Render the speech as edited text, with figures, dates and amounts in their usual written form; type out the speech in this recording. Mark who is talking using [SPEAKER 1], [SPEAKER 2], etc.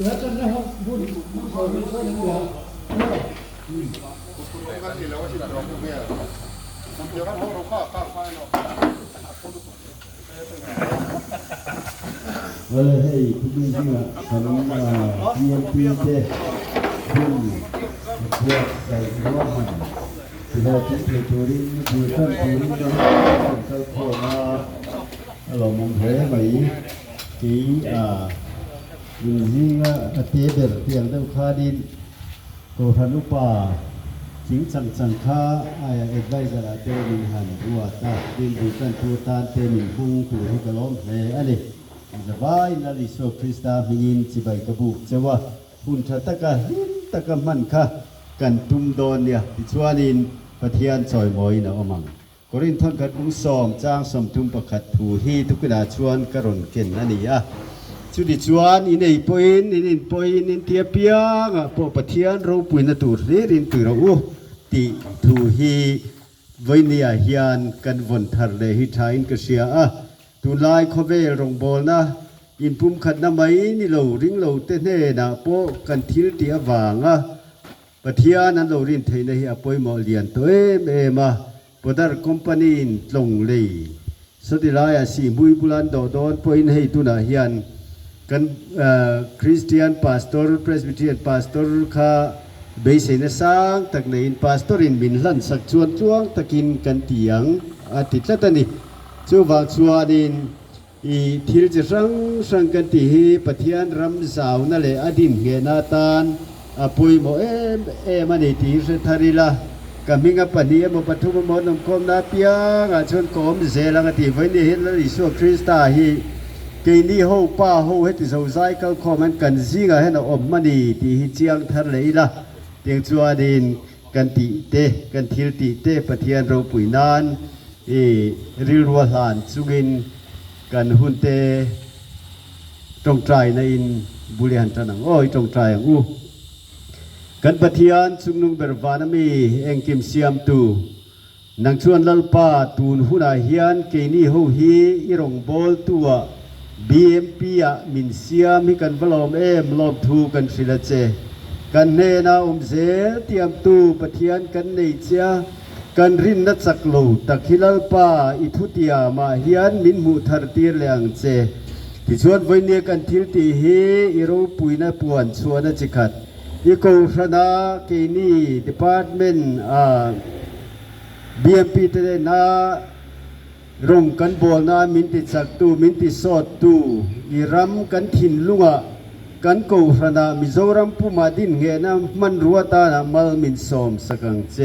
[SPEAKER 1] แล้วก็นะครับบุญเขาเป็นคนเหนือ
[SPEAKER 2] กันที่แล้วว่าสิเราเมียเดี๋ยวเราข้าวไฟเนาะ
[SPEAKER 1] ให้ทุกท่านว่าขนมเยี่ยมปีเจ้คุณเพื่อใส่ร่วมมันที่เราที่เกิดตัวนี้คือต้นตัวนี้เราต้องเข้ามาเรามองเห็นไหมที่อยู่ที่ว่าเตี้ยเดือดเตียงเต้าข้าดินโกธนุปาจิงสังฆาเอ็ดไว้จะเตมินหันหัวตาดินดูกันทูตานเตมินพุงถูให้กระล้มอันนี้จะไปนาลิโซคริสตามินินจิบายกระบุกจะว่าหุ่นชะตะกะหินตะกะมันค่ะกันตุมโดนเนี่ยที่ชวนินปะเทียนซอยมอยนะอมังกรินทอนกัดบุ้งสอมจ้างสมทุมประคัดถูฮีทุกนาชวนกระรนเก่นนั่นนี่ชุดิชวนอินไอปอยนินปอยนินเทียเปียงปอปะเทียนเราปุยนตูเรรินตุเราติถูฮีไว้เนี่ยเฮียนกันวนทะเลฮิทายน์กเสียตุลายคเวรงโบลนะอินปุ่มขัดน้ำไม้นี่เราริงเราเต้นเน่นะโปกันทิลตีอวางปะเทียนั้นเรารินไทยในอปอยหมอเลียนตัวเอมาปดาร์คอมพานีนลงเลยสติลายสีบุยบุลันโดดอนปอยให้ตุนาเฮียนกันคริสเตียนพาสตอร์เพรสบิเทียนพาสตอร์ค่ะเบสเนสังตักในอินพาสตอร์อินบินลันสักชวนช่วงตะกินกันเตียงอาทิตย์ละตันนี่ช่วงวันชวนอินอีทิลจะสังกันตีฮีปะเทียนรำสาวนั่นแหละอดินเงนาตานปุยโมมันอีทีสุทาริลากามิงปนีโมปทุมโมนมคมนาเปียงชนโกมเซลังตีไว้นี่เห็นแล้วอิสุคริสตาฮีกีนี่ฮู้ป้าฮู้เฮ็ดที่เขาใช้เขาคอมันกันซิงให้น่ะอมมันนี่ที่เจียงทะเลล่ะเตียงจัวดินกันติเตกันทิลติเตปะเทียนเราปุยนานริรัวหานสุกินกันหุ่นเตตรงใจในอินบุรีหันตนังตรงใจกันปะเทียนสุงนุงเบรวานามีเองกิมเสียมตูนังชวนลลปาตูนหุนาเฮียนกีนี่ฮู้ฮีอิรงโบลตัวBMP มินเซียมีกันบลอมลอมทูกันสิละเจกันเนนาเซเตรียมตูปะเทียนกันในเจียกันรินนัดสักโลตะคิลลปาอิทุติยามาเฮียนมินมุทารตีเลียงเจที่ชวนไว้เนียกันทิลตีเฮอิโรปุยนาปวนชวนจิกัดอีโกฟนาเกนีดีพาร์ตเมนต์BMP เตนารงกันโบนามินติสักตูมินติสอดตูอีรัมกันถิ่นลุงกันโกฟนามิโซรัมปูมาดินเงนะมันรัวตานะมัลมินสอมสักังเจ